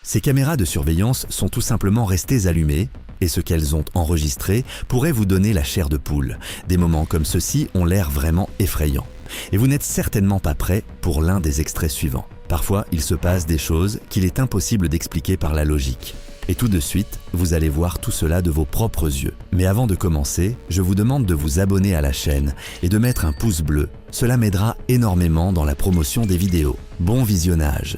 Ces caméras de surveillance sont tout simplement restées allumées et ce qu'elles ont enregistré pourrait vous donner la chair de poule. Des moments comme ceux-ci ont l'air vraiment effrayants. Et vous n'êtes certainement pas prêt pour l'un des extraits suivants. Parfois, il se passe des choses qu'il est impossible d'expliquer par la logique. Et tout de suite, vous allez voir tout cela de vos propres yeux. Mais avant de commencer, je vous demande de vous abonner à la chaîne et de mettre un pouce bleu. Cela m'aidera énormément dans la promotion des vidéos. Bon visionnage!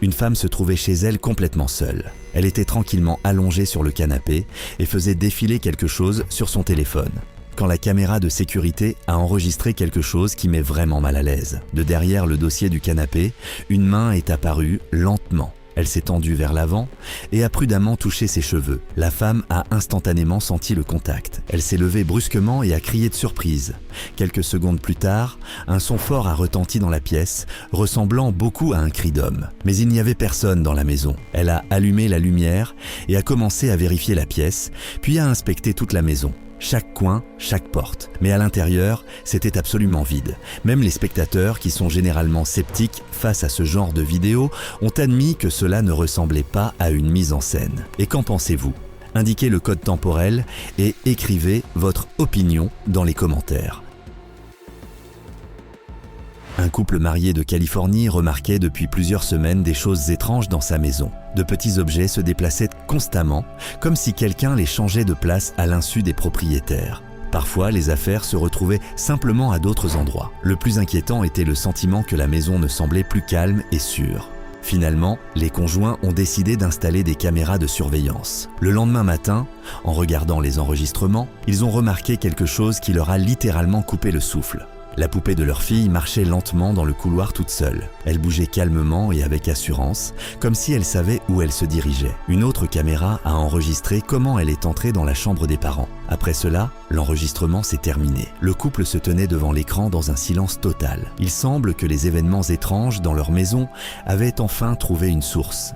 Une femme se trouvait chez elle complètement seule. Elle était tranquillement allongée sur le canapé et faisait défiler quelque chose sur son téléphone. Quand la caméra de sécurité a enregistré quelque chose qui met vraiment mal à l'aise. De derrière le dossier du canapé, une main est apparue lentement. Elle s'est tendue vers l'avant et a prudemment touché ses cheveux. La femme a instantanément senti le contact. Elle s'est levée brusquement et a crié de surprise. Quelques secondes plus tard, un son fort a retenti dans la pièce, ressemblant beaucoup à un cri d'homme. Mais il n'y avait personne dans la maison. Elle a allumé la lumière et a commencé à vérifier la pièce, puis a inspecté toute la maison. Chaque coin, chaque porte. Mais à l'intérieur, c'était absolument vide. Même les spectateurs, qui sont généralement sceptiques face à ce genre de vidéo, ont admis que cela ne ressemblait pas à une mise en scène. Et qu'en pensez-vous? Indiquez le code temporel et écrivez votre opinion dans les commentaires. Un couple marié de Californie remarquait depuis plusieurs semaines des choses étranges dans sa maison. De petits objets se déplaçaient constamment, comme si quelqu'un les changeait de place à l'insu des propriétaires. Parfois, les affaires se retrouvaient simplement à d'autres endroits. Le plus inquiétant était le sentiment que la maison ne semblait plus calme et sûre. Finalement, les conjoints ont décidé d'installer des caméras de surveillance. Le lendemain matin, en regardant les enregistrements, ils ont remarqué quelque chose qui leur a littéralement coupé le souffle. La poupée de leur fille marchait lentement dans le couloir toute seule. Elle bougeait calmement et avec assurance, comme si elle savait où elle se dirigeait. Une autre caméra a enregistré comment elle est entrée dans la chambre des parents. Après cela, l'enregistrement s'est terminé. Le couple se tenait devant l'écran dans un silence total. Il semble que les événements étranges dans leur maison avaient enfin trouvé une source.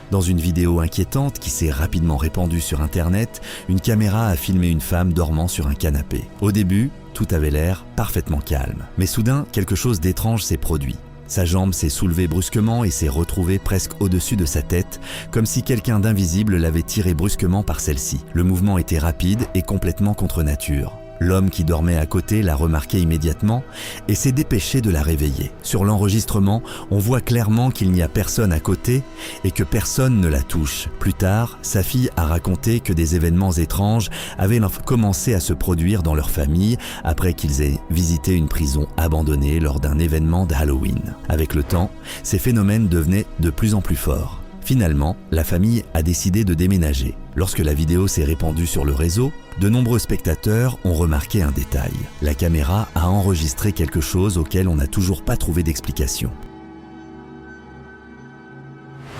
Dans une vidéo inquiétante qui s'est rapidement répandue sur Internet, une caméra a filmé une femme dormant sur un canapé. Au début, tout avait l'air parfaitement calme. Mais soudain, quelque chose d'étrange s'est produit. Sa jambe s'est soulevée brusquement et s'est retrouvée presque au-dessus de sa tête, comme si quelqu'un d'invisible l'avait tirée brusquement par celle-ci. Le mouvement était rapide et complètement contre nature. L'homme qui dormait à côté l'a remarqué immédiatement et s'est dépêché de la réveiller. Sur l'enregistrement, on voit clairement qu'il n'y a personne à côté et que personne ne la touche. Plus tard, sa fille a raconté que des événements étranges avaient commencé à se produire dans leur famille après qu'ils aient visité une prison abandonnée lors d'un événement d'Halloween. Avec le temps, ces phénomènes devenaient de plus en plus forts. Finalement, la famille a décidé de déménager. Lorsque la vidéo s'est répandue sur le réseau, de nombreux spectateurs ont remarqué un détail. La caméra a enregistré quelque chose auquel on n'a toujours pas trouvé d'explication.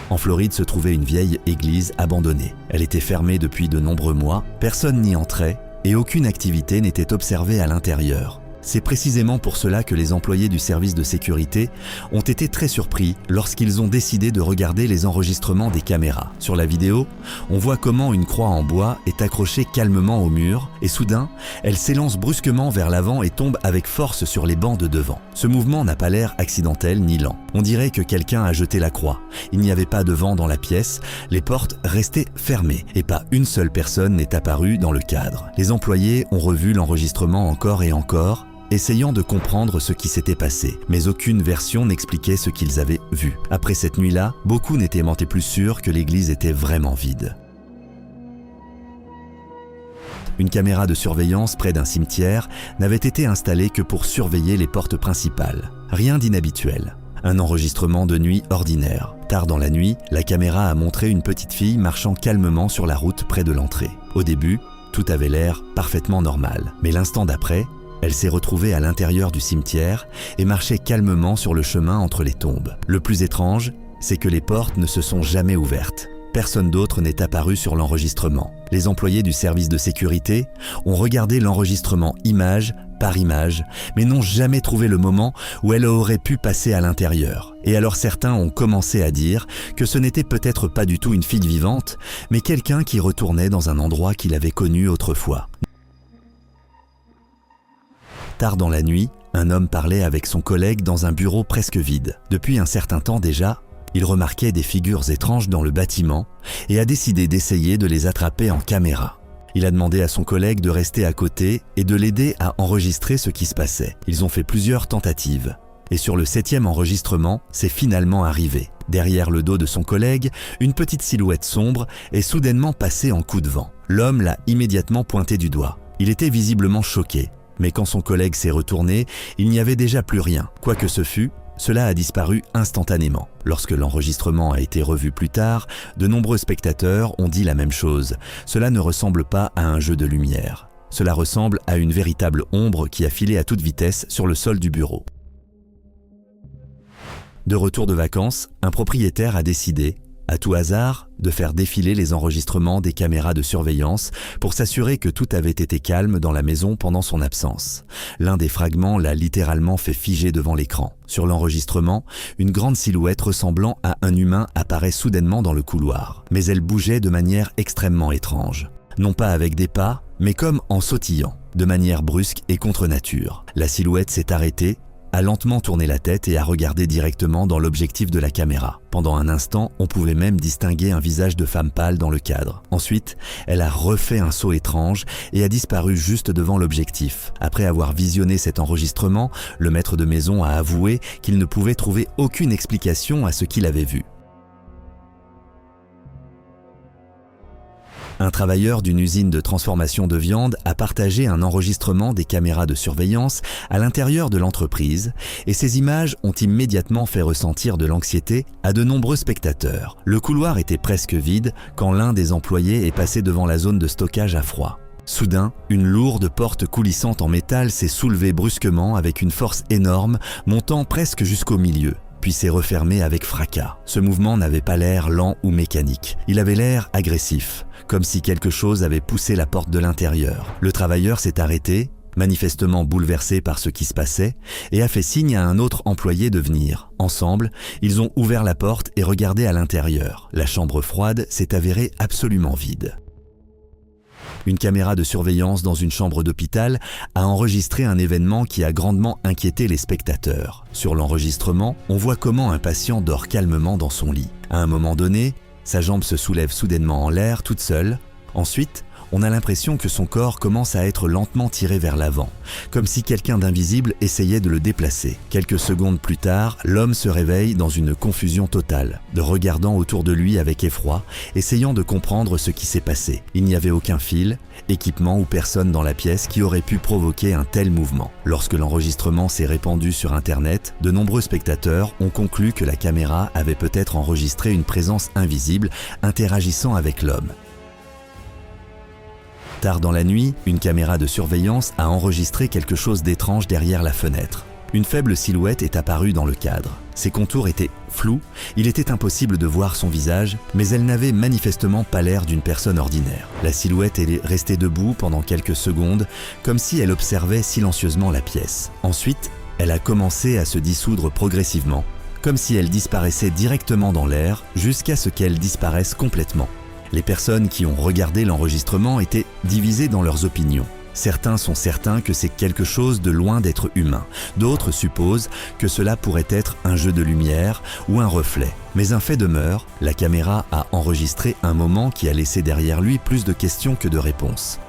En Floride se trouvait une vieille église abandonnée. Elle était fermée depuis de nombreux mois, personne n'y entrait et aucune activité n'était observée à l'intérieur. C'est précisément pour cela que les employés du service de sécurité ont été très surpris lorsqu'ils ont décidé de regarder les enregistrements des caméras. Sur la vidéo, on voit comment une croix en bois est accrochée calmement au mur et soudain, elle s'élance brusquement vers l'avant et tombe avec force sur les bancs de devant. Ce mouvement n'a pas l'air accidentel ni lent. On dirait que quelqu'un a jeté la croix. Il n'y avait pas de vent dans la pièce, les portes restaient fermées et pas une seule personne n'est apparue dans le cadre. Les employés ont revu l'enregistrement encore et encore, essayant de comprendre ce qui s'était passé, mais aucune version n'expliquait ce qu'ils avaient vu. Après cette nuit-là, beaucoup n'étaient plus sûrs que l'église était vraiment vide. Une caméra de surveillance près d'un cimetière n'avait été installée que pour surveiller les portes principales. Rien d'inhabituel. Un enregistrement de nuit ordinaire. Tard dans la nuit, la caméra a montré une petite fille marchant calmement sur la route près de l'entrée. Au début, tout avait l'air parfaitement normal, mais l'instant d'après, elle s'est retrouvée à l'intérieur du cimetière et marchait calmement sur le chemin entre les tombes. Le plus étrange, c'est que les portes ne se sont jamais ouvertes. Personne d'autre n'est apparu sur l'enregistrement. Les employés du service de sécurité ont regardé l'enregistrement image par image, mais n'ont jamais trouvé le moment où elle aurait pu passer à l'intérieur. Et alors certains ont commencé à dire que ce n'était peut-être pas du tout une fille vivante, mais quelqu'un qui retournait dans un endroit qu'il avait connu autrefois. Tard dans la nuit, Un homme parlait avec son collègue dans un bureau presque vide. Depuis un certain temps déjà, il remarquait des figures étranges dans le bâtiment et a décidé d'essayer de les attraper en caméra. Il a demandé à son collègue de rester à côté et de l'aider à enregistrer ce qui se passait. Ils ont fait plusieurs tentatives. Et sur le 7e enregistrement, c'est finalement arrivé. Derrière le dos de son collègue, une petite silhouette sombre est soudainement passée en coup de vent. L'homme l'a immédiatement pointé du doigt. Il était visiblement choqué. Mais quand son collègue s'est retourné, il n'y avait déjà plus rien. Quoi que ce fût, cela a disparu instantanément. Lorsque l'enregistrement a été revu plus tard, de nombreux spectateurs ont dit la même chose. Cela ne ressemble pas à un jeu de lumière. Cela ressemble à une véritable ombre qui a filé à toute vitesse sur le sol du bureau. De retour de vacances, un propriétaire a décidé, à tout hasard, de faire défiler les enregistrements des caméras de surveillance pour s'assurer que tout avait été calme dans la maison pendant son absence. L'un des fragments l'a littéralement fait figer devant l'écran. Sur l'enregistrement, une grande silhouette ressemblant à un humain apparaît soudainement dans le couloir. Mais elle bougeait de manière extrêmement étrange. Non pas avec des pas, mais comme en sautillant, de manière brusque et contre nature. La silhouette s'est arrêtée, a lentement tourné la tête et a regardé directement dans l'objectif de la caméra. Pendant un instant, on pouvait même distinguer un visage de femme pâle dans le cadre. Ensuite, elle a refait un saut étrange et a disparu juste devant l'objectif. Après avoir visionné cet enregistrement, le maître de maison a avoué qu'il ne pouvait trouver aucune explication à ce qu'il avait vu. Un travailleur d'une usine de transformation de viande a partagé un enregistrement des caméras de surveillance à l'intérieur de l'entreprise et ces images ont immédiatement fait ressentir de l'anxiété à de nombreux spectateurs. Le couloir était presque vide quand l'un des employés est passé devant la zone de stockage à froid. Soudain, une lourde porte coulissante en métal s'est soulevée brusquement avec une force énorme, montant presque jusqu'au milieu. Puis s'est refermé avec fracas. Ce mouvement n'avait pas l'air lent ou mécanique. Il avait l'air agressif, comme si quelque chose avait poussé la porte de l'intérieur. Le travailleur s'est arrêté, manifestement bouleversé par ce qui se passait, et a fait signe à un autre employé de venir. Ensemble, ils ont ouvert la porte et regardé à l'intérieur. La chambre froide s'est avérée absolument vide. Une caméra de surveillance dans une chambre d'hôpital a enregistré un événement qui a grandement inquiété les spectateurs. Sur l'enregistrement, on voit comment un patient dort calmement dans son lit. À un moment donné, sa jambe se soulève soudainement en l'air toute seule. Ensuite, on a l'impression que son corps commence à être lentement tiré vers l'avant, comme si quelqu'un d'invisible essayait de le déplacer. Quelques secondes plus tard, l'homme se réveille dans une confusion totale, regardant autour de lui avec effroi, essayant de comprendre ce qui s'est passé. Il n'y avait aucun fil, équipement ou personne dans la pièce qui aurait pu provoquer un tel mouvement. Lorsque l'enregistrement s'est répandu sur Internet, de nombreux spectateurs ont conclu que la caméra avait peut-être enregistré une présence invisible interagissant avec l'homme. Tard dans la nuit, une caméra de surveillance a enregistré quelque chose d'étrange derrière la fenêtre. Une faible silhouette est apparue dans le cadre. Ses contours étaient flous, il était impossible de voir son visage, mais elle n'avait manifestement pas l'air d'une personne ordinaire. La silhouette est restée debout pendant quelques secondes, comme si elle observait silencieusement la pièce. Ensuite, elle a commencé à se dissoudre progressivement, comme si elle disparaissait directement dans l'air, jusqu'à ce qu'elle disparaisse complètement. Les personnes qui ont regardé l'enregistrement étaient divisées dans leurs opinions. Certains sont certains que c'est quelque chose de loin d'être humain. D'autres supposent que cela pourrait être un jeu de lumière ou un reflet. Mais un fait demeure, la caméra a enregistré un moment qui a laissé derrière lui plus de questions que de réponses.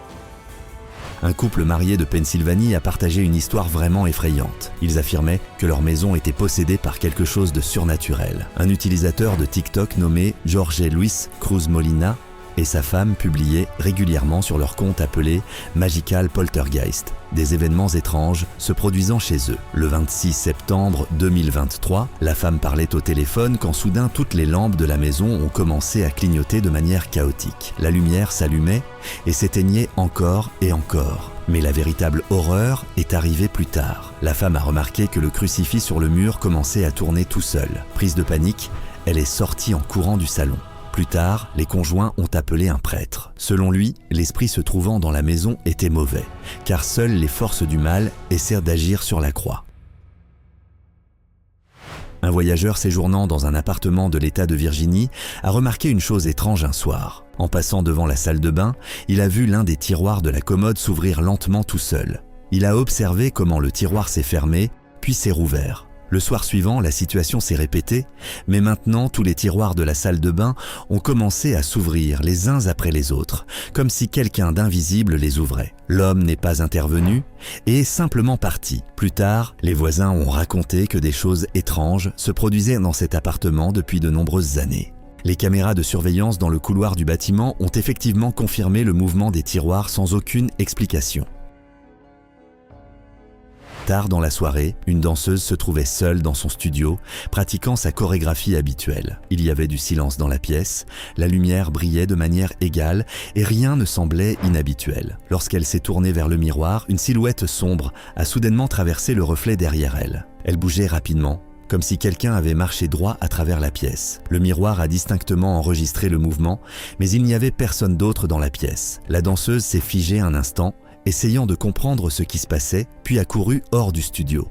Un couple marié de Pennsylvanie a partagé une histoire vraiment effrayante. Ils affirmaient que leur maison était possédée par quelque chose de surnaturel. Un utilisateur de TikTok nommé Jorge Luis Cruz Molina et sa femme publiaient régulièrement sur leur compte appelé Magical Poltergeist, des événements étranges se produisant chez eux. Le 26 septembre 2023, la femme parlait au téléphone quand soudain toutes les lampes de la maison ont commencé à clignoter de manière chaotique. La lumière s'allumait et s'éteignait encore et encore. Mais la véritable horreur est arrivée plus tard. La femme a remarqué que le crucifix sur le mur commençait à tourner tout seul. Prise de panique, elle est sortie en courant du salon. Plus tard, les conjoints ont appelé un prêtre. Selon lui, l'esprit se trouvant dans la maison était mauvais, car seules les forces du mal essaient d'agir sur la croix. Un voyageur séjournant dans un appartement de l'État de Virginie a remarqué une chose étrange un soir. En passant devant la salle de bain, il a vu l'un des tiroirs de la commode s'ouvrir lentement tout seul. Il a observé comment le tiroir s'est fermé, puis s'est rouvert. Le soir suivant, la situation s'est répétée, mais maintenant tous les tiroirs de la salle de bain ont commencé à s'ouvrir les uns après les autres, comme si quelqu'un d'invisible les ouvrait. L'homme n'est pas intervenu et est simplement parti. Plus tard, les voisins ont raconté que des choses étranges se produisaient dans cet appartement depuis de nombreuses années. Les caméras de surveillance dans le couloir du bâtiment ont effectivement confirmé le mouvement des tiroirs sans aucune explication. Tard dans la soirée, une danseuse se trouvait seule dans son studio, pratiquant sa chorégraphie habituelle. Il y avait du silence dans la pièce, la lumière brillait de manière égale et rien ne semblait inhabituel. Lorsqu'elle s'est tournée vers le miroir, une silhouette sombre a soudainement traversé le reflet derrière elle. Elle bougeait rapidement, comme si quelqu'un avait marché droit à travers la pièce. Le miroir a distinctement enregistré le mouvement, mais il n'y avait personne d'autre dans la pièce. La danseuse s'est figée un instant, essayant de comprendre ce qui se passait, puis a couru hors du studio.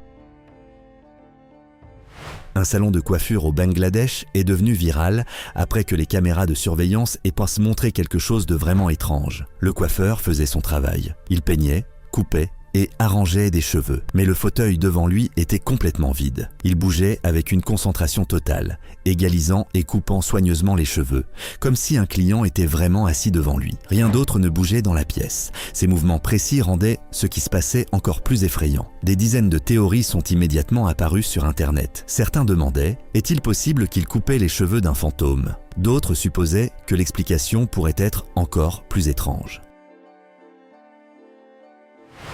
Un salon de coiffure au Bangladesh est devenu viral après que les caméras de surveillance aient montré quelque chose de vraiment étrange. Le coiffeur faisait son travail. Il peignait, coupait et arrangeait des cheveux, mais le fauteuil devant lui était complètement vide. Il bougeait avec une concentration totale, égalisant et coupant soigneusement les cheveux, comme si un client était vraiment assis devant lui. Rien d'autre ne bougeait dans la pièce. Ces mouvements précis rendaient ce qui se passait encore plus effrayant. Des dizaines de théories sont immédiatement apparues sur Internet. Certains demandaient « Est-il possible qu'il coupait les cheveux d'un fantôme ?» D'autres supposaient que l'explication pourrait être encore plus étrange.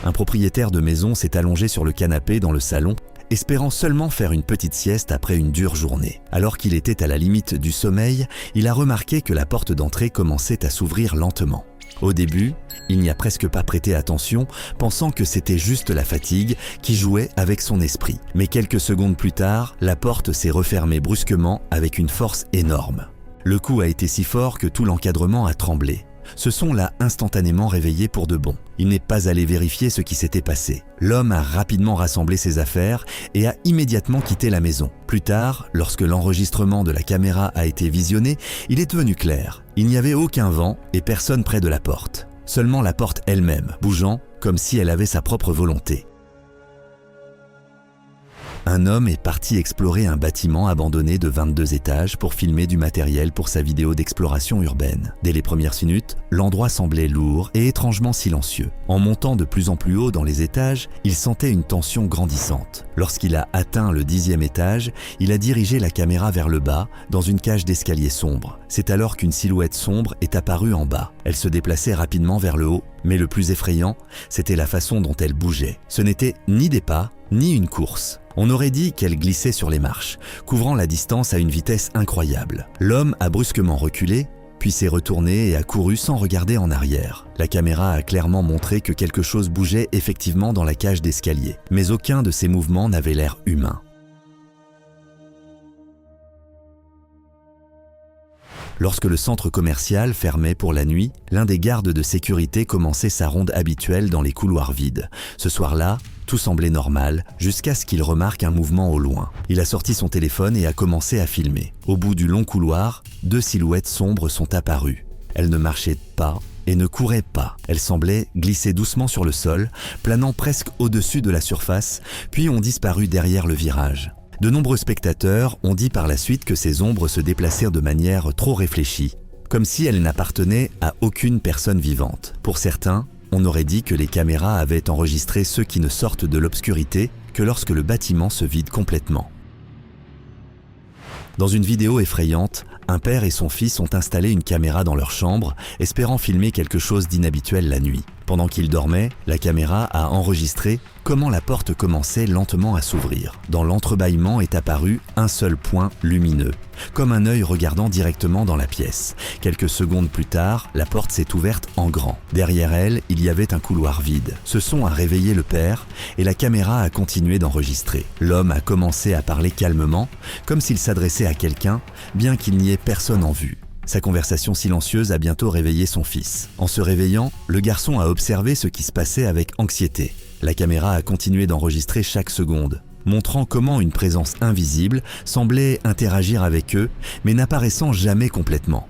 Un propriétaire de maison s'est allongé sur le canapé dans le salon, espérant seulement faire une petite sieste après une dure journée. Alors qu'il était à la limite du sommeil, il a remarqué que la porte d'entrée commençait à s'ouvrir lentement. Au début, il n'y a presque pas prêté attention, pensant que c'était juste la fatigue qui jouait avec son esprit. Mais quelques secondes plus tard, la porte s'est refermée brusquement avec une force énorme. Le coup a été si fort que tout l'encadrement a tremblé. Ce son l'a instantanément réveillé pour de bon. Il n'est pas allé vérifier ce qui s'était passé. L'homme a rapidement rassemblé ses affaires et a immédiatement quitté la maison. Plus tard, lorsque l'enregistrement de la caméra a été visionné, il est devenu clair. Il n'y avait aucun vent et personne près de la porte. Seulement la porte elle-même, bougeant comme si elle avait sa propre volonté. Un homme est parti explorer un bâtiment abandonné de 22 étages pour filmer du matériel pour sa vidéo d'exploration urbaine. Dès les premières minutes, l'endroit semblait lourd et étrangement silencieux. En montant de plus en plus haut dans les étages, il sentait une tension grandissante. Lorsqu'il a atteint le 10e étage, il a dirigé la caméra vers le bas, dans une cage d'escalier sombre. C'est alors qu'une silhouette sombre est apparue en bas. Elle se déplaçait rapidement vers le haut, mais le plus effrayant, c'était la façon dont elle bougeait. Ce n'était ni des pas, ni une course. On aurait dit qu'elle glissait sur les marches, couvrant la distance à une vitesse incroyable. L'homme a brusquement reculé, puis s'est retourné et a couru sans regarder en arrière. La caméra a clairement montré que quelque chose bougeait effectivement dans la cage d'escalier, mais aucun de ces mouvements n'avait l'air humain. Lorsque le centre commercial fermait pour la nuit, l'un des gardes de sécurité commençait sa ronde habituelle dans les couloirs vides. Ce soir-là, tout semblait normal, jusqu'à ce qu'il remarque un mouvement au loin. Il a sorti son téléphone et a commencé à filmer. Au bout du long couloir, 2 silhouettes sombres sont apparues. Elles ne marchaient pas et ne couraient pas. Elles semblaient glisser doucement sur le sol, planant presque au-dessus de la surface, puis ont disparu derrière le virage. De nombreux spectateurs ont dit par la suite que ces ombres se déplacèrent de manière trop réfléchie, comme si elles n'appartenaient à aucune personne vivante. Pour certains, on aurait dit que les caméras avaient enregistré ceux qui ne sortent de l'obscurité que lorsque le bâtiment se vide complètement. Dans une vidéo effrayante, un père et son fils ont installé une caméra dans leur chambre, espérant filmer quelque chose d'inhabituel la nuit. Pendant qu'ils dormaient, la caméra a enregistré comment la porte commençait lentement à s'ouvrir. Dans l'entrebâillement est apparu un seul point lumineux, comme un œil regardant directement dans la pièce. Quelques secondes plus tard, la porte s'est ouverte en grand. Derrière elle, il y avait un couloir vide. Ce son a réveillé le père et la caméra a continué d'enregistrer. L'homme a commencé à parler calmement, comme s'il s'adressait à quelqu'un, bien qu'il n'y ait personne en vue. Sa conversation silencieuse a bientôt réveillé son fils. En se réveillant, le garçon a observé ce qui se passait avec anxiété. La caméra a continué d'enregistrer chaque seconde, montrant comment une présence invisible semblait interagir avec eux, mais n'apparaissant jamais complètement.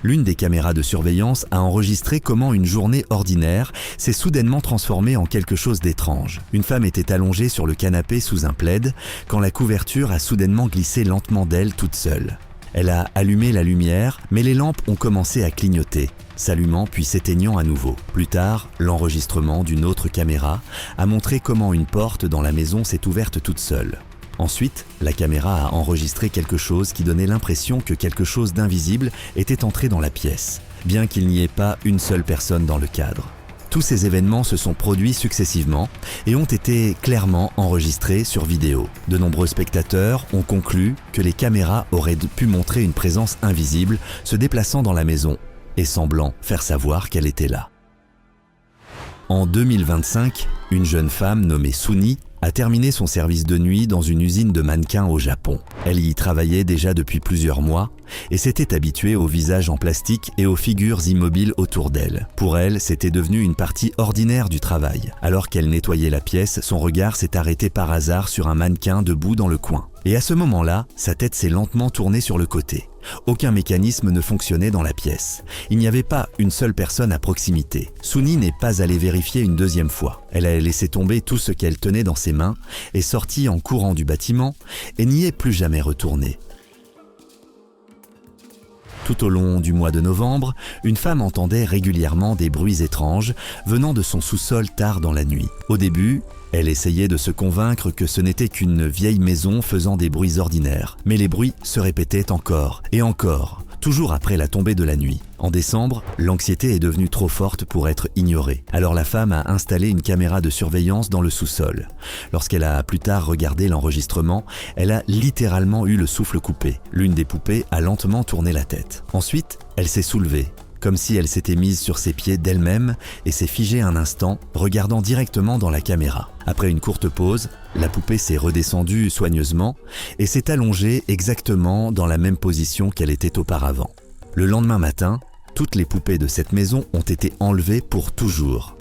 L'une des caméras de surveillance a enregistré comment une journée ordinaire s'est soudainement transformée en quelque chose d'étrange. Une femme était allongée sur le canapé sous un plaid quand la couverture a soudainement glissé lentement d'elle toute seule. Elle a allumé la lumière, mais les lampes ont commencé à clignoter, s'allumant puis s'éteignant à nouveau. Plus tard, l'enregistrement d'une autre caméra a montré comment une porte dans la maison s'est ouverte toute seule. Ensuite, la caméra a enregistré quelque chose qui donnait l'impression que quelque chose d'invisible était entré dans la pièce, bien qu'il n'y ait pas une seule personne dans le cadre. Tous ces événements se sont produits successivement et ont été clairement enregistrés sur vidéo. De nombreux spectateurs ont conclu que les caméras auraient pu montrer une présence invisible se déplaçant dans la maison et semblant faire savoir qu'elle était là. En 2025, une jeune femme nommée Suni a terminé son service de nuit dans une usine de mannequins au Japon. Elle y travaillait déjà depuis plusieurs mois et s'était habituée aux visages en plastique et aux figures immobiles autour d'elle. Pour elle, c'était devenu une partie ordinaire du travail. Alors qu'elle nettoyait la pièce, son regard s'est arrêté par hasard sur un mannequin debout dans le coin. Et à ce moment-là, sa tête s'est lentement tournée sur le côté. Aucun mécanisme ne fonctionnait dans la pièce. Il n'y avait pas une seule personne à proximité. Suni n'est pas allée vérifier une deuxième fois. Elle a laissé tomber tout ce qu'elle tenait dans ses mains, est sortie en courant du bâtiment et n'y est plus jamais retournée. Tout au long du mois de novembre, une femme entendait régulièrement des bruits étranges venant de son sous-sol tard dans la nuit. Au début, elle essayait de se convaincre que ce n'était qu'une vieille maison faisant des bruits ordinaires. Mais les bruits se répétaient encore et encore, toujours après la tombée de la nuit. En décembre, l'anxiété est devenue trop forte pour être ignorée. Alors la femme a installé une caméra de surveillance dans le sous-sol. Lorsqu'elle a plus tard regardé l'enregistrement, elle a littéralement eu le souffle coupé. L'une des poupées a lentement tourné la tête. Ensuite, elle s'est soulevée, comme si elle s'était mise sur ses pieds d'elle-même et s'est figée un instant, regardant directement dans la caméra. Après une courte pause, la poupée s'est redescendue soigneusement et s'est allongée exactement dans la même position qu'elle était auparavant. Le lendemain matin, toutes les poupées de cette maison ont été enlevées pour toujours.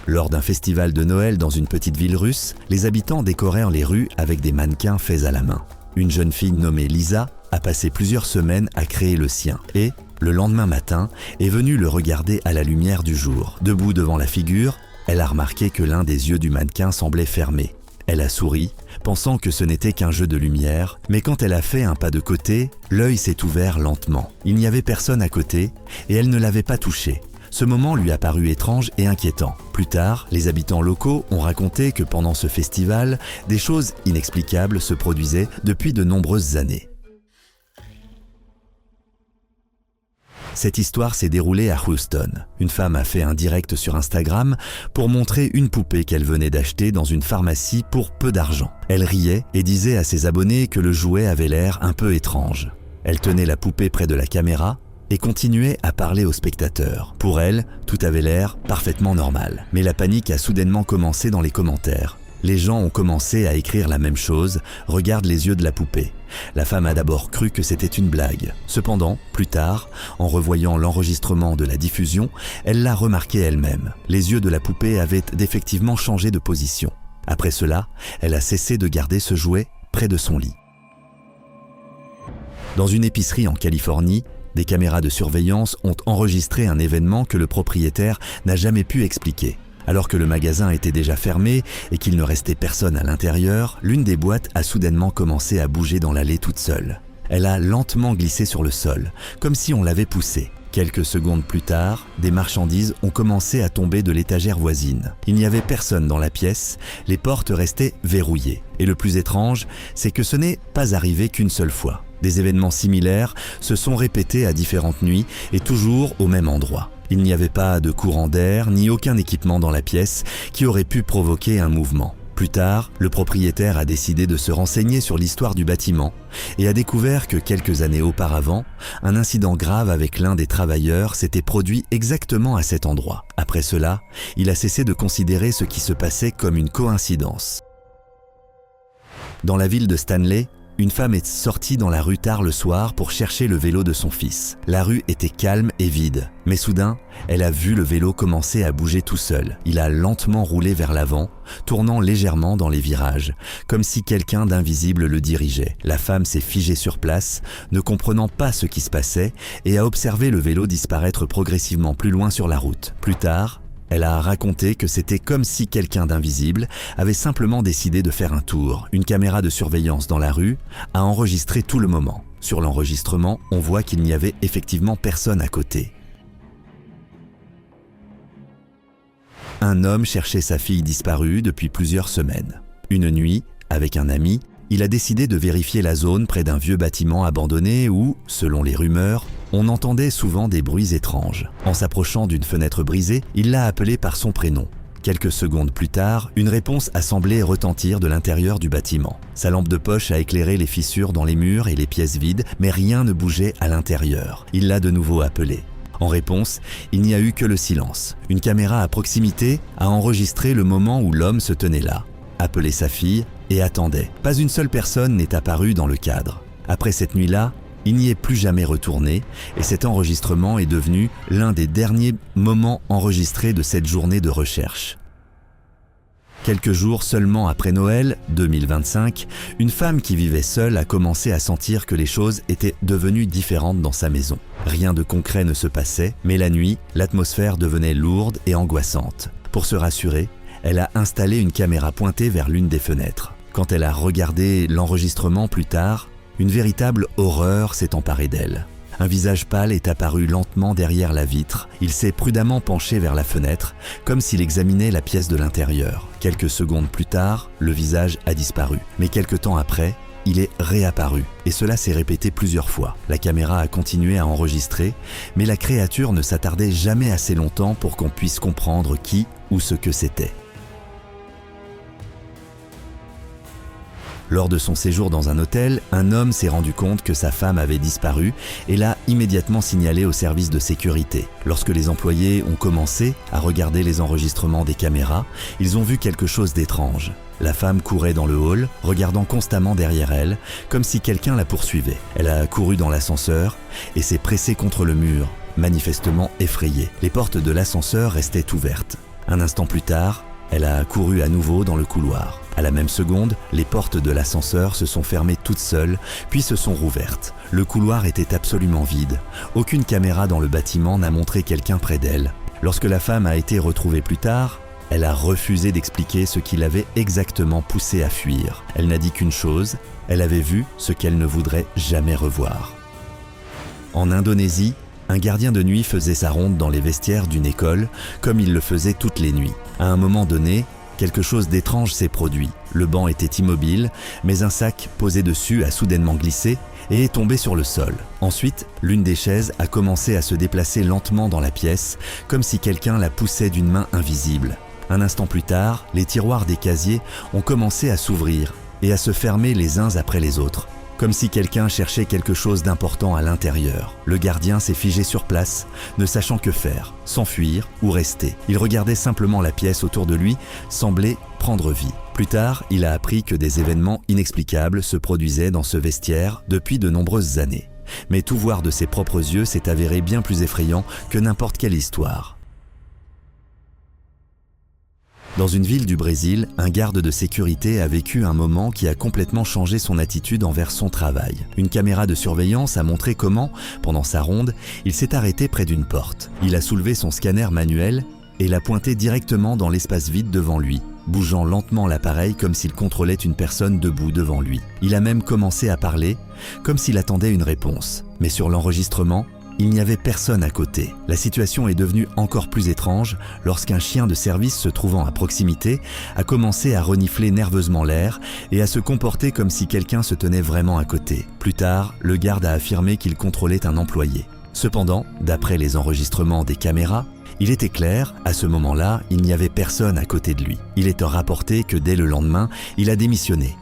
Lors d'un festival de Noël dans une petite ville russe, les habitants décorèrent les rues avec des mannequins faits à la main. Une jeune fille nommée Lisa a passé plusieurs semaines à créer le sien et, le lendemain matin, est venue le regarder à la lumière du jour. Debout devant la figure, elle a remarqué que l'un des yeux du mannequin semblait fermé. Elle a souri, pensant que ce n'était qu'un jeu de lumière, mais quand elle a fait un pas de côté, l'œil s'est ouvert lentement. Il n'y avait personne à côté et elle ne l'avait pas touché. Ce moment lui a paru étrange et inquiétant. Plus tard, les habitants locaux ont raconté que pendant ce festival, des choses inexplicables se produisaient depuis de nombreuses années. Cette histoire s'est déroulée à Houston. Une femme a fait un direct sur Instagram pour montrer une poupée qu'elle venait d'acheter dans une pharmacie pour peu d'argent. Elle riait et disait à ses abonnés que le jouet avait l'air un peu étrange. Elle tenait la poupée près de la caméra et continuait à parler aux spectateurs. Pour elle, tout avait l'air parfaitement normal. Mais la panique a soudainement commencé dans les commentaires. Les gens ont commencé à écrire la même chose, « Regarde les yeux de la poupée ». La femme a d'abord cru que c'était une blague. Cependant, plus tard, en revoyant l'enregistrement de la diffusion, elle l'a remarqué elle-même. Les yeux de la poupée avaient effectivement changé de position. Après cela, elle a cessé de garder ce jouet près de son lit. Dans une épicerie en Californie, des caméras de surveillance ont enregistré un événement que le propriétaire n'a jamais pu expliquer. Alors que le magasin était déjà fermé et qu'il ne restait personne à l'intérieur, l'une des boîtes a soudainement commencé à bouger dans l'allée toute seule. Elle a lentement glissé sur le sol, comme si on l'avait poussée. Quelques secondes plus tard, des marchandises ont commencé à tomber de l'étagère voisine. Il n'y avait personne dans la pièce, les portes restaient verrouillées. Et le plus étrange, c'est que ce n'est pas arrivé qu'une seule fois. Des événements similaires se sont répétés à différentes nuits et toujours au même endroit. Il n'y avait pas de courant d'air ni aucun équipement dans la pièce qui aurait pu provoquer un mouvement. Plus tard, le propriétaire a décidé de se renseigner sur l'histoire du bâtiment et a découvert que quelques années auparavant, un incident grave avec l'un des travailleurs s'était produit exactement à cet endroit. Après cela, il a cessé de considérer ce qui se passait comme une coïncidence. Dans la ville de Stanley, une femme est sortie dans la rue tard le soir pour chercher le vélo de son fils. La rue était calme et vide, mais soudain, elle a vu le vélo commencer à bouger tout seul. Il a lentement roulé vers l'avant, tournant légèrement dans les virages, comme si quelqu'un d'invisible le dirigeait. La femme s'est figée sur place, ne comprenant pas ce qui se passait, et a observé le vélo disparaître progressivement plus loin sur la route. Plus tard, elle a raconté que c'était comme si quelqu'un d'invisible avait simplement décidé de faire un tour. Une caméra de surveillance dans la rue a enregistré tout le moment. Sur l'enregistrement, on voit qu'il n'y avait effectivement personne à côté. Un homme cherchait sa fille disparue depuis plusieurs semaines. Une nuit, avec un ami, il a décidé de vérifier la zone près d'un vieux bâtiment abandonné où, selon les rumeurs, on entendait souvent des bruits étranges. En s'approchant d'une fenêtre brisée, il l'a appelée par son prénom. Quelques secondes plus tard, une réponse a semblé retentir de l'intérieur du bâtiment. Sa lampe de poche a éclairé les fissures dans les murs et les pièces vides, mais rien ne bougeait à l'intérieur. Il l'a de nouveau appelée. En réponse, il n'y a eu que le silence. Une caméra à proximité a enregistré le moment où l'homme se tenait là, appelait sa fille et attendait. Pas une seule personne n'est apparue dans le cadre. Après cette nuit-là, il n'y est plus jamais retourné et cet enregistrement est devenu l'un des derniers moments enregistrés de cette journée de recherche. Quelques jours seulement après Noël 2025, une femme qui vivait seule a commencé à sentir que les choses étaient devenues différentes dans sa maison. Rien de concret ne se passait, mais la nuit, l'atmosphère devenait lourde et angoissante. Pour se rassurer, elle a installé une caméra pointée vers l'une des fenêtres. Quand elle a regardé l'enregistrement plus tard, une véritable horreur s'est emparée d'elle. Un visage pâle est apparu lentement derrière la vitre. Il s'est prudemment penché vers la fenêtre, comme s'il examinait la pièce de l'intérieur. Quelques secondes plus tard, le visage a disparu. Mais quelque temps après, il est réapparu. Et cela s'est répété plusieurs fois. La caméra a continué à enregistrer, mais la créature ne s'attardait jamais assez longtemps pour qu'on puisse comprendre qui ou ce que c'était. Lors de son séjour dans un hôtel, un homme s'est rendu compte que sa femme avait disparu et l'a immédiatement signalé au service de sécurité. Lorsque les employés ont commencé à regarder les enregistrements des caméras, ils ont vu quelque chose d'étrange. La femme courait dans le hall, regardant constamment derrière elle, comme si quelqu'un la poursuivait. Elle a couru dans l'ascenseur et s'est pressée contre le mur, manifestement effrayée. Les portes de l'ascenseur restaient ouvertes. Un instant plus tard, elle a couru à nouveau dans le couloir. À la même seconde, les portes de l'ascenseur se sont fermées toutes seules, puis se sont rouvertes. Le couloir était absolument vide. Aucune caméra dans le bâtiment n'a montré quelqu'un près d'elle. Lorsque la femme a été retrouvée plus tard, elle a refusé d'expliquer ce qui l'avait exactement poussée à fuir. Elle n'a dit qu'une chose, elle avait vu ce qu'elle ne voudrait jamais revoir. En Indonésie, un gardien de nuit faisait sa ronde dans les vestiaires d'une école, comme il le faisait toutes les nuits. À un moment donné, quelque chose d'étrange s'est produit. Le banc était immobile, mais un sac posé dessus a soudainement glissé et est tombé sur le sol. Ensuite, l'une des chaises a commencé à se déplacer lentement dans la pièce, comme si quelqu'un la poussait d'une main invisible. Un instant plus tard, les tiroirs des casiers ont commencé à s'ouvrir et à se fermer les uns après les autres, comme si quelqu'un cherchait quelque chose d'important à l'intérieur. Le gardien s'est figé sur place, ne sachant que faire, s'enfuir ou rester. Il regardait simplement la pièce autour de lui, semblait prendre vie. Plus tard, il a appris que des événements inexplicables se produisaient dans ce vestiaire depuis de nombreuses années. Mais tout voir de ses propres yeux s'est avéré bien plus effrayant que n'importe quelle histoire. Dans une ville du Brésil, un garde de sécurité a vécu un moment qui a complètement changé son attitude envers son travail. Une caméra de surveillance a montré comment, pendant sa ronde, il s'est arrêté près d'une porte. Il a soulevé son scanner manuel et l'a pointé directement dans l'espace vide devant lui, bougeant lentement l'appareil comme s'il contrôlait une personne debout devant lui. Il a même commencé à parler, comme s'il attendait une réponse. Mais sur l'enregistrement, il n'y avait personne à côté. La situation est devenue encore plus étrange lorsqu'un chien de service se trouvant à proximité a commencé à renifler nerveusement l'air et à se comporter comme si quelqu'un se tenait vraiment à côté. Plus tard, le garde a affirmé qu'il contrôlait un employé. Cependant, d'après les enregistrements des caméras, il était clair, à ce moment-là, il n'y avait personne à côté de lui. Il est rapporté que dès le lendemain, il a démissionné.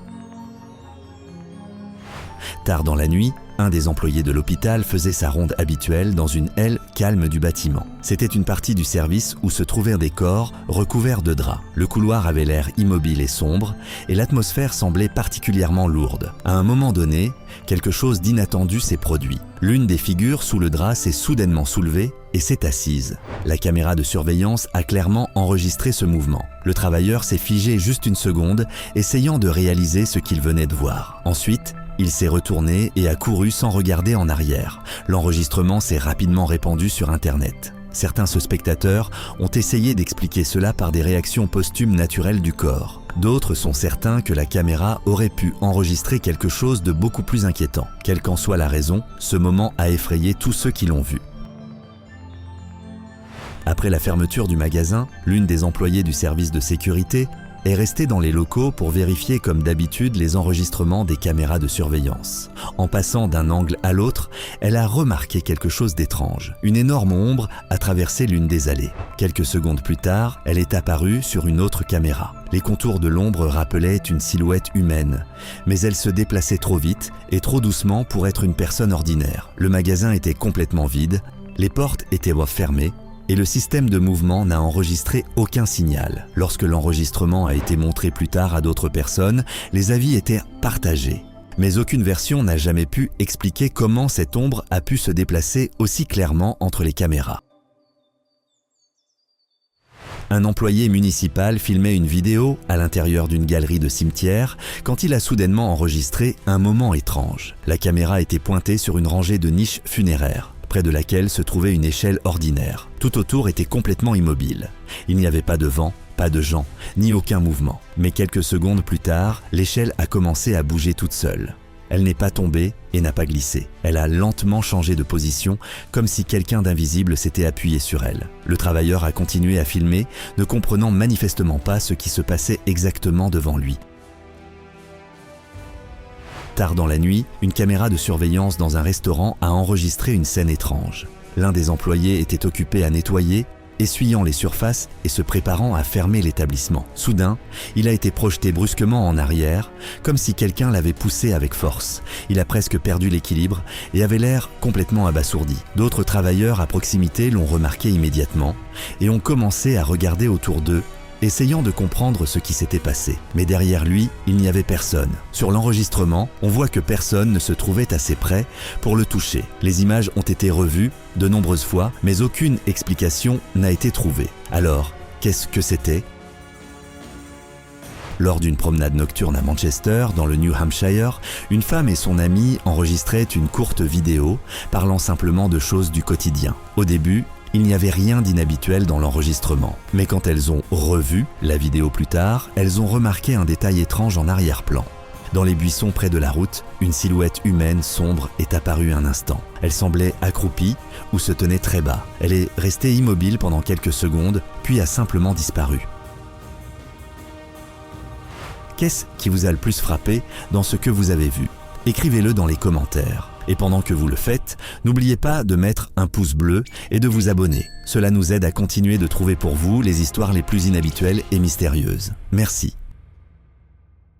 Tard dans la nuit, un des employés de l'hôpital faisait sa ronde habituelle dans une aile calme du bâtiment. C'était une partie du service où se trouvaient des corps recouverts de draps. Le couloir avait l'air immobile et sombre, et l'atmosphère semblait particulièrement lourde. À un moment donné, quelque chose d'inattendu s'est produit. L'une des figures sous le drap s'est soudainement soulevée et s'est assise. La caméra de surveillance a clairement enregistré ce mouvement. Le travailleur s'est figé juste une seconde, essayant de réaliser ce qu'il venait de voir. Ensuite, il s'est retourné et a couru sans regarder en arrière. L'enregistrement s'est rapidement répandu sur Internet. Certains spectateurs ont essayé d'expliquer cela par des réactions posthumes naturelles du corps. D'autres sont certains que la caméra aurait pu enregistrer quelque chose de beaucoup plus inquiétant. Quelle qu'en soit la raison, ce moment a effrayé tous ceux qui l'ont vu. Après la fermeture du magasin, l'une des employées du service de sécurité est restée dans les locaux pour vérifier comme d'habitude les enregistrements des caméras de surveillance. En passant d'un angle à l'autre, elle a remarqué quelque chose d'étrange. Une énorme ombre a traversé l'une des allées. Quelques secondes plus tard, elle est apparue sur une autre caméra. Les contours de l'ombre rappelaient une silhouette humaine, mais elle se déplaçait trop vite et trop doucement pour être une personne ordinaire. Le magasin était complètement vide, les portes étaient fermées, et le système de mouvement n'a enregistré aucun signal. Lorsque l'enregistrement a été montré plus tard à d'autres personnes, les avis étaient partagés. Mais aucune version n'a jamais pu expliquer comment cette ombre a pu se déplacer aussi clairement entre les caméras. Un employé municipal filmait une vidéo à l'intérieur d'une galerie de cimetière quand il a soudainement enregistré un moment étrange. La caméra était pointée sur une rangée de niches funéraires, près de laquelle se trouvait une échelle ordinaire. Tout autour était complètement immobile. Il n'y avait pas de vent, pas de gens, ni aucun mouvement. Mais quelques secondes plus tard, l'échelle a commencé à bouger toute seule. Elle n'est pas tombée et n'a pas glissé. Elle a lentement changé de position, comme si quelqu'un d'invisible s'était appuyé sur elle. Le travailleur a continué à filmer, ne comprenant manifestement pas ce qui se passait exactement devant lui. Tard dans la nuit, une caméra de surveillance dans un restaurant a enregistré une scène étrange. L'un des employés était occupé à nettoyer, essuyant les surfaces et se préparant à fermer l'établissement. Soudain, il a été projeté brusquement en arrière, comme si quelqu'un l'avait poussé avec force. Il a presque perdu l'équilibre et avait l'air complètement abasourdi. D'autres travailleurs à proximité l'ont remarqué immédiatement et ont commencé à regarder autour d'eux, essayant de comprendre ce qui s'était passé. Mais derrière lui, il n'y avait personne. Sur l'enregistrement, on voit que personne ne se trouvait assez près pour le toucher. Les images ont été revues de nombreuses fois, mais aucune explication n'a été trouvée. Alors, qu'est-ce que c'était ? Lors d'une promenade nocturne à Manchester, dans le New Hampshire, une femme et son amie enregistraient une courte vidéo parlant simplement de choses du quotidien. Au début, il n'y avait rien d'inhabituel dans l'enregistrement. Mais quand elles ont revu la vidéo plus tard, elles ont remarqué un détail étrange en arrière-plan. Dans les buissons près de la route, une silhouette humaine sombre est apparue un instant. Elle semblait accroupie ou se tenait très bas. Elle est restée immobile pendant quelques secondes, puis a simplement disparu. Qu'est-ce qui vous a le plus frappé dans ce que vous avez vu ? Écrivez-le dans les commentaires. Et pendant que vous le faites, n'oubliez pas de mettre un pouce bleu et de vous abonner. Cela nous aide à continuer de trouver pour vous les histoires les plus inhabituelles et mystérieuses. Merci.